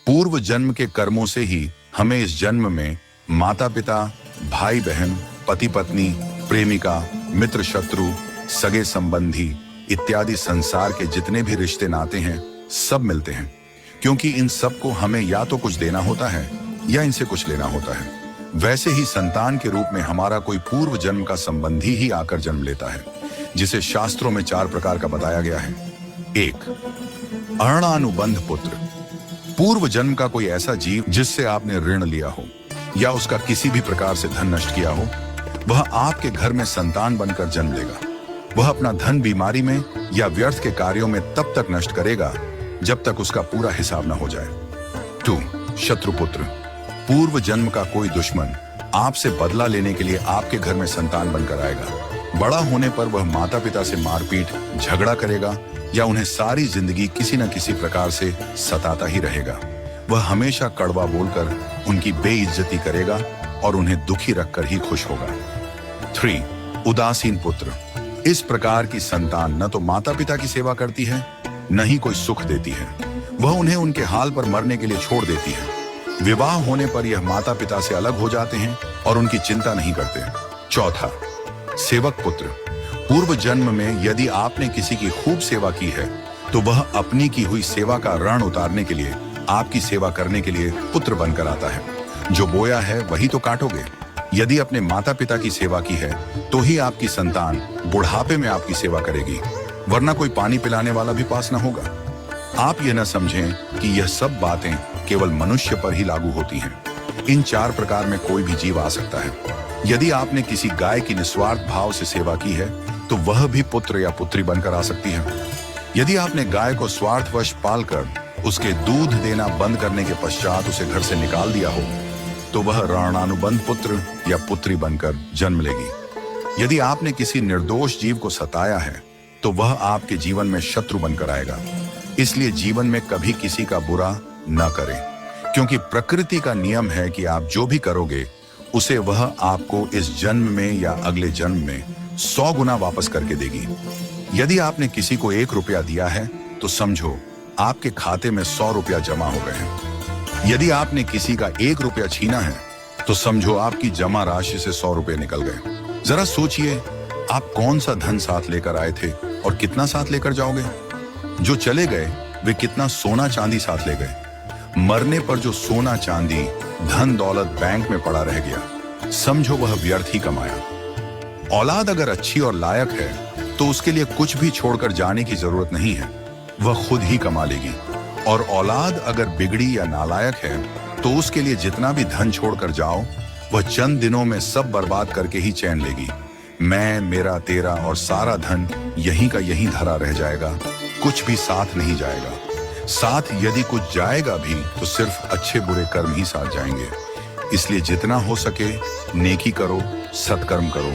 पूर्व जन्म के कर्मों से ही हमें इस जन्म में माता पिता, भाई बहन, पति पत्नी, प्रेमिका, मित्र शत्रु, सगे संबंधी इत्यादि संसार के जितने भी रिश्ते नाते हैं सब मिलते हैं, क्योंकि इन सब को हमें या तो कुछ देना होता है या इनसे कुछ लेना होता है। वैसे ही संतान के रूप में हमारा कोई पूर्व जन्म का संबंधी ही आकर जन्म लेता है, जिसे शास्त्रों में 4 प्रकार का बताया गया है। 1. अऋणानुबंध पुत्र। पूर्व जन्म का कोई ऐसा जीव जिससे आपने ऋण लिया हो या उसका किसी भी प्रकार से धन नष्ट किया हो, वह आपके घर में संतान बनकर जन्म लेगा। वह अपना धन बीमारी में या व्यर्थ के कार्यों में तब तक नष्ट करेगा जब तक उसका पूरा हिसाब न हो जाए। 2. शत्रुपुत्र। पूर्व जन्म का कोई दुश्मन आपसे बदला लेने के लिए आपके घर में संतान बनकर आएगा। बड़ा होने पर वह माता पिता से मारपीट, झगड़ा करेगा या उन्हें सारी जिंदगी किसी न किसी प्रकार से सताता ही रहेगा। वह हमेशा कड़वा बोलकर उनकी बेइज्जती करेगा और उन्हें दुखी रखकर ही खुश होगा। 3. उदासीन पुत्र। इस प्रकार की संतान न तो माता पिता की सेवा करती है, न ही कोई सुख देती है। वह उन्हें उनके हाल पर मरने के लिए छोड़ देती है। विवाह होने पर यह माता पिता से अलग हो जाते हैं और उनकी चिंता नहीं करते। 4. सेवक पुत्र। पूर्व जन्म में यदि आपने किसी की खूब सेवा की है तो वह अपनी की हुई सेवा का ऋण उतारने के लिए आपकी सेवा करने के लिए पुत्र बनकर आता है। जो बोया है वही तो काटोगे। यदि अपने माता पिता की सेवा की है तो ही आपकी संतान बुढ़ापे में आपकी सेवा करेगी, वरना कोई पानी पिलाने वाला भी पास न होगा। आप यह न समझें कि यह सब बातें केवल मनुष्य पर ही लागू होती हैं। इन 4 प्रकार में कोई भी जीव आ सकता है। यदि आपने किसी गाय की निस्वार्थ भाव से सेवा की है तो वह भी पुत्र या पुत्री बनकर आ सकती है। यदि आपने गाय को स्वार्थवश पालकर उसके दूध देना बंद करने के पश्चात उसे घर से निकाल दिया हो तो वह ऋणानुबंध पुत्र या पुत्री बनकर जन्म लेगी। यदि आपने किसी निर्दोष जीव को सताया है तो वह आपके जीवन में शत्रु बनकर आएगा। इसलिए जीवन में कभी किसी का बुरा न करें, क्योंकि प्रकृति का नियम है कि आप जो भी करोगे उसे वह आपको इस जन्म में या अगले जन्म में 100 गुना वापस करके देगी। यदि आपने किसी को 1 रुपया दिया है तो समझो आपके खाते में 100 रुपया जमा हो गए हैं। यदि आपने किसी का 1 रुपया छीना है तो समझो आपकी जमा राशि से 100 रुपये निकल गए। जरा सोचिए, आप कौन सा धन साथ लेकर आए थे और कितना साथ लेकर जाओगे। जो चले गए वे कितना सोना चांदी साथ ले गए। मरने पर जो सोना चांदी धन दौलत बैंक में पड़ा रह गया, समझो वह व्यर्थ ही कमाया। औलाद अगर अच्छी और लायक है तो उसके लिए कुछ भी छोड़कर जाने की जरूरत नहीं है, वह खुद ही कमा लेगी। और औलाद अगर बिगड़ी या नालायक है तो उसके लिए जितना भी धन छोड़कर जाओ वह चंद दिनों में सब बर्बाद करके ही चैन लेगी। मैं, मेरा, तेरा और सारा धन यहीं का यहीं धरा रह जाएगा, कुछ भी साथ नहीं जाएगा। साथ यदि कुछ जाएगा भी तो सिर्फ अच्छे बुरे कर्म ही साथ जाएंगे। इसलिए जितना हो सके नेकी करो, सत्कर्म करो।